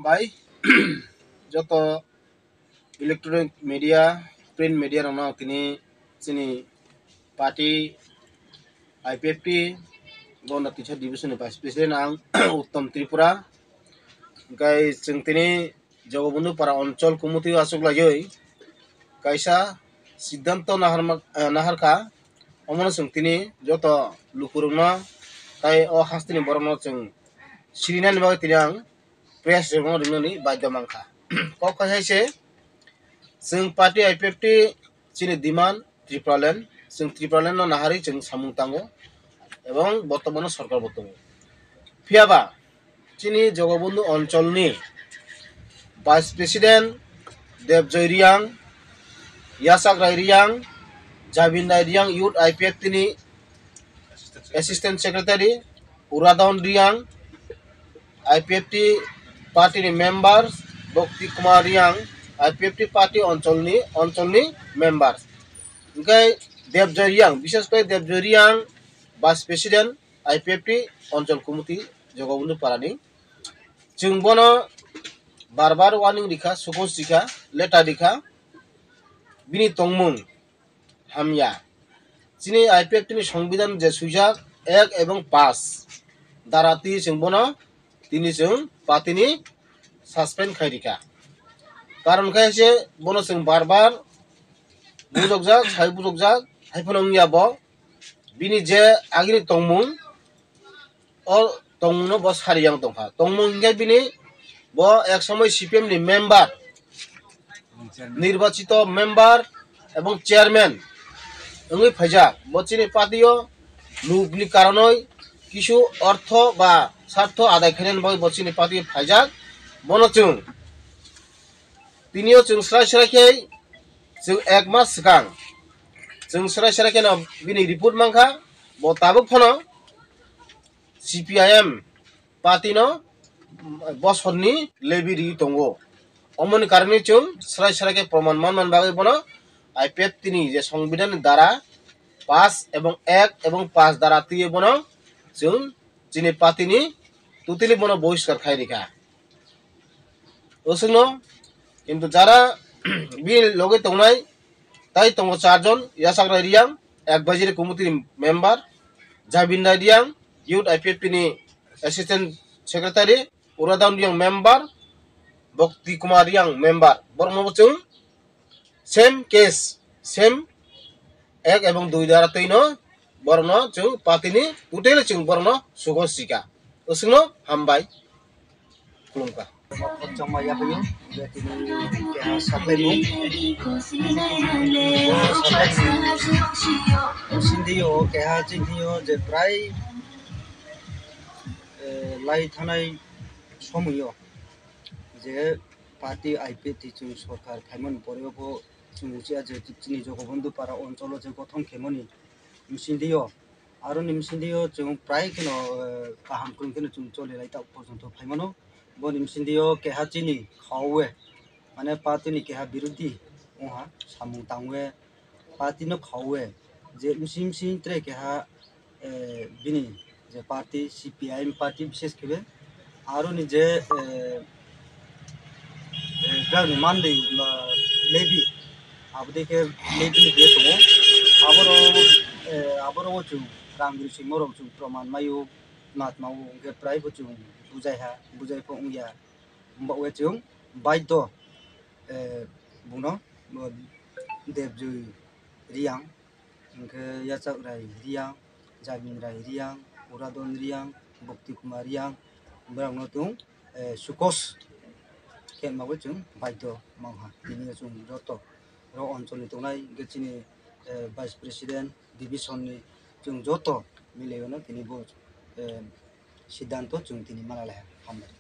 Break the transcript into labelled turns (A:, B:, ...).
A: ভাই যত electronic media print media রং তিনি sini party IPFT gona teacher division vice president ang Uttam Tripura gai जों tini jogobundu para অঞ্চল kumuti asuk lagi kaisa siddhanto naharka omono जों tini joto lukurungno tai o hastini borno जों sirinan bagai tini ang press remo rimoni baidya mangkha kok kaise जों party IPFT sini diman Triplaland जों Triplaland no nahari जों samung tango এবং বর্তমানে সরকার বর্তমানে ফিয়াবা চিনি জগবন্ধু অঞ্চলনি ভাইস প্রেসিডেন্ট দেবজয় রিয়াং ইয়াসাক রায় রিয়াং জাবিন রায় রিয়াং ইউথ আইপিএফ তিনি অ্যাসিস্ট্যান্ট সেক্রেটারি উরাদাউন রিয়াং আইপিএফটি পার্টির member Bhakti Kumar Reang IPFT party অঞ্চলনি মেম্বার ওমफ्राय দেবজয় রিয়াং বিশেষ করে Debjoy Reang vice president IPFT अंचल कमिटी जगबंधु पारानी जों बनो बार वार्निंग दिखा सुखस दिखा लेटा दिखा बिनि तंगमुं हामया जिनि आईपीएफटी नि संविधान जे सुजाक 1 एवं 5 दाराती जों बनो तिनि जों पार्टीनि सस्पेंड खायरिखा कारण खायसे बनो जों बार बुजकजाक साइ बुजकजाक हायफोनंया ब बिनि जे आगिनि तंगमुं o tongmuno bo sariyang tongkha tongmung hingke bini bo ek সময় সিপিএম ni member নির্বাচিত member এবং চেয়ারম্যান ওই ফাইজাক বচিনি পার্টিও লুবলি কারণই কিছু অর্থ বা স্বার্থ আদায় করেন বই বচিনি পার্টি ফাইজাক বনচুং তিনিও जों স্রাইকে जों এক মাস सिगां जों স্রাইকে না বিনি report मांखा bo tabuk phono CPIM party no bosonni lebiri tongo omoni karone chung srai ke proman man bagai bono IPF tini je সংবিধান দ্বারা 5 এবং 1 এবং 5 দ্বারা তিয়ে bono chung chini party ni tutili bono বহিষ্কার খাই রেখা ওসুনো কিন্তু যারা বি লগে তংনাই তাই তঙ্গ চারজন ইয়াসাক রায় রিয়াং এক বাজির কমিটির member Zabin Roy Reang Youth IPFP ni assistant secretary Uradaun yang member Bokti Kumar yang member borno chung same case same ek ebong dui dara toino borno chung party ni total chung borno sugosika usno hambai kulungka
B: Chamaya punya jadi kayak saklemu sindio kayak cindio je prai লাই থানায় সময়ও যে party IPFT जों सरकार खायमोन बरेबो जों उचिया जे तिनि जगबंधु पारा अञ्चल जे गठन खेमनि मिसिन्दियो आरो निमसिन्दियो जों प्राय केनो काहाम कुंकेनो जों चलिलाय ता पर्यन्त फायमनो बो निमसिन्दियो केहाचिनि खावे माने पार्टीनि केहा बिरुद्धि ओहा सामु तांवे पार्टीनो खावे जे मिसिम त्रे केहा बिनि जे पार्टी CPIM पार्टी विशेष केबे आरो नि जे गावनि मानदै लेबि आबदे के लेबि दे तो आबरो जों रांग्रि सिमरो जों प्रमाण मायु मात मावो के प्रायबो जों बुजायफो उया बावे जों बायद बुनो देबजय रियां के याचाक राय रियां जाबिन राय रियां Uradon riang, Bukti Kumar riang, berang notung, sukos, kian mawe cung, baito mangha, ini cung joto, ro oncol itu nai, gecini vice president division ni cung joto, mileyono tini bo, sidanto cung tini mana leh, hambar.